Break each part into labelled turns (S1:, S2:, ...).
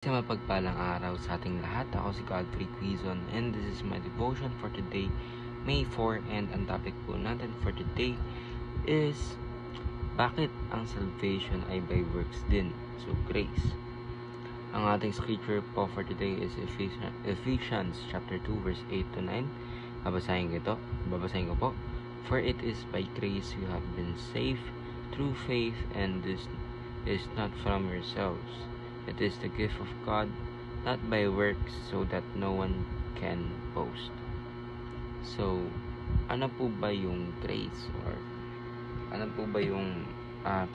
S1: Sa mapagpalang araw sa ating lahat, ako si Godfrey Quizon and this is my devotion for today, May 4, and ang topic po natin for today is bakit ang salvation ay by works din? So, grace. Ang ating scripture po for today is Ephesians chapter 2 verse 8 to 9. Babasahin ko po. For it is by grace you have been saved through faith, and this is not from yourselves. It is the gift of God, not by works, so that no one can boast. So, ano po ba yung grace? Or ano po ba yung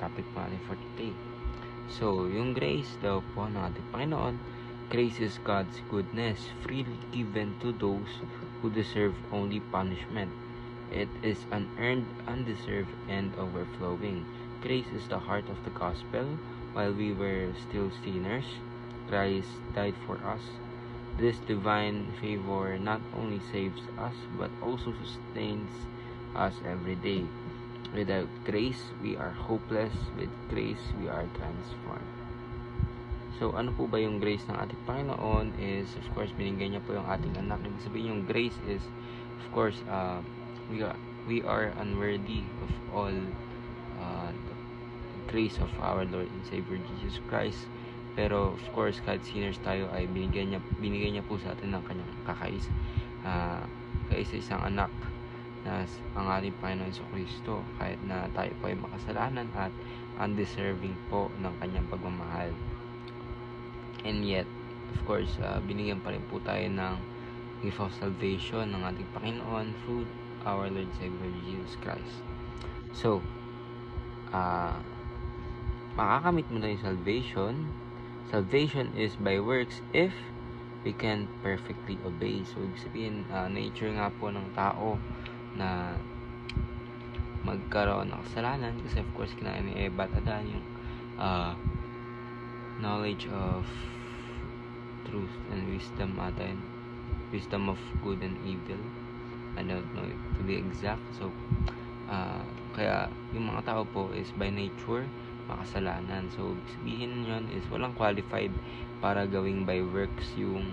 S1: topic natin for today? So, yung grace daw po ng ating Panginoon, grace is God's goodness, freely given to those who deserve only punishment. It is unearned, undeserved, and overflowing. Grace is the heart of the gospel. While we were still sinners, Christ died for us. This divine favor not only saves us, but also sustains us every day. Without grace, we are hopeless. With grace, we are transformed. So, ano po ba yung grace ng ating Panginoon is, of course, binigay niya po yung ating anak. Ibig sabihin yung grace is, of course, we are unworthy of all grace of our Lord and Savior Jesus Christ. Pero of course, kahit sinners tayo ay binigay niya po sa atin ng kanyang kaisa-isang anak na ang ating Panginoon sa Kristo, kahit na tayo po ay makasalanan at undeserving po ng kanyang pagmamahal. And yet, of course, binigyan pa rin po tayo ng gift of salvation ng ating Panginoon through our Lord and Savior Jesus Christ. So, makakamit mo na yung salvation. Salvation is by works if we can perfectly obey. So, ibig sabihin, nature nga po ng tao na magkaroon ng kasalanan kasi of course kinain ni Eva at Adan yung knowledge of truth and wisdom atin. Wisdom of good and evil. I don't know to be exact. So, kaya yung mga tao po is by nature makasalanan. So, sabihin yun is walang qualified para gawing by works yung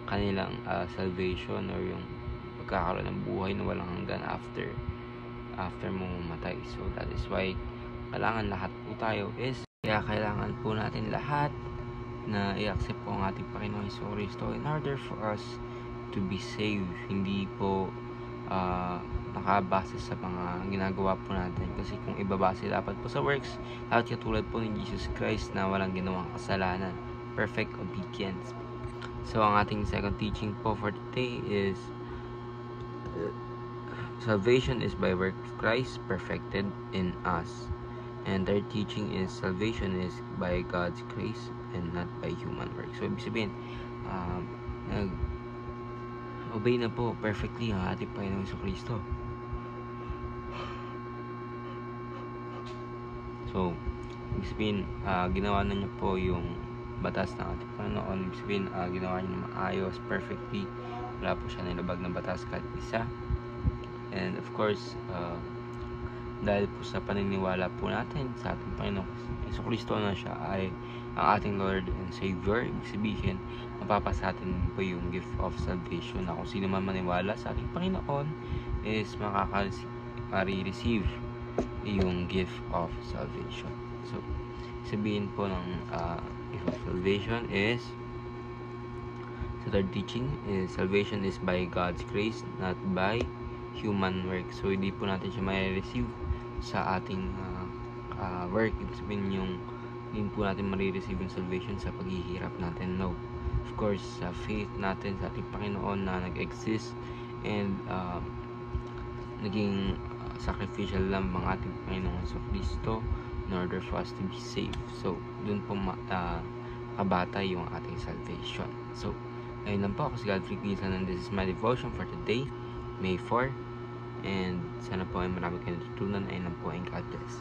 S1: kanilang salvation or yung pagkakaroon ng buhay na walang hanggan after mo mamatay. So, that is why kailangan lahat po tayo is kailangan po natin lahat na i-accept po ang ating Panginoon Hesus Kristo in order for us to be saved. Hindi po nakabase sa mga ginagawa po natin, kasi kung ibabase dapat po sa works, lahat katulad po ni Jesus Christ na walang ginawang kasalanan, perfect obedience. So ang ating second teaching po for today is salvation is by work of Christ perfected in us. And third teaching is salvation is by God's grace and not by human work. So ibig sabihin, obey na po perfectly ang ating Panginoon sa Kristo. So, ibig sabihin, ginawa na niya po yung batas ng ating Panginoon. Ibig sabihin, ginawa niya na maayos, perfectly. Wala po siya nilabag ng batas kahit isa. And of course, dahil po sa paniniwala po natin sa ating Panginoon Hesus Kristo na siya ay ang ating Lord and Savior, ibig sabihin, mapapasa atin po yung gift of salvation na kung sino man maniwala sa ating Panginoon is makaka-receive yung gift of salvation. So, sabihin po ng gift of salvation is, sa third teaching is salvation is by God's grace, not by human work. So, hindi po natin siya ma-receive sa ating work. Ibig sabihin yung hindi po natin ma-receive yung salvation sa paghihirap natin. No. Of course, sa faith natin sa ating Panginoon na nag-exist and naging sacrificial lamb ang ating Panginoon sa Kristo in order for us to be saved. So, dun po kabata yung ating salvation. So, ayun lang po, ako si Godfrey Quizon and this is my devotion for today, May 4. And sana po ay marami kayong natutunan. Ayun lang po, and God bless.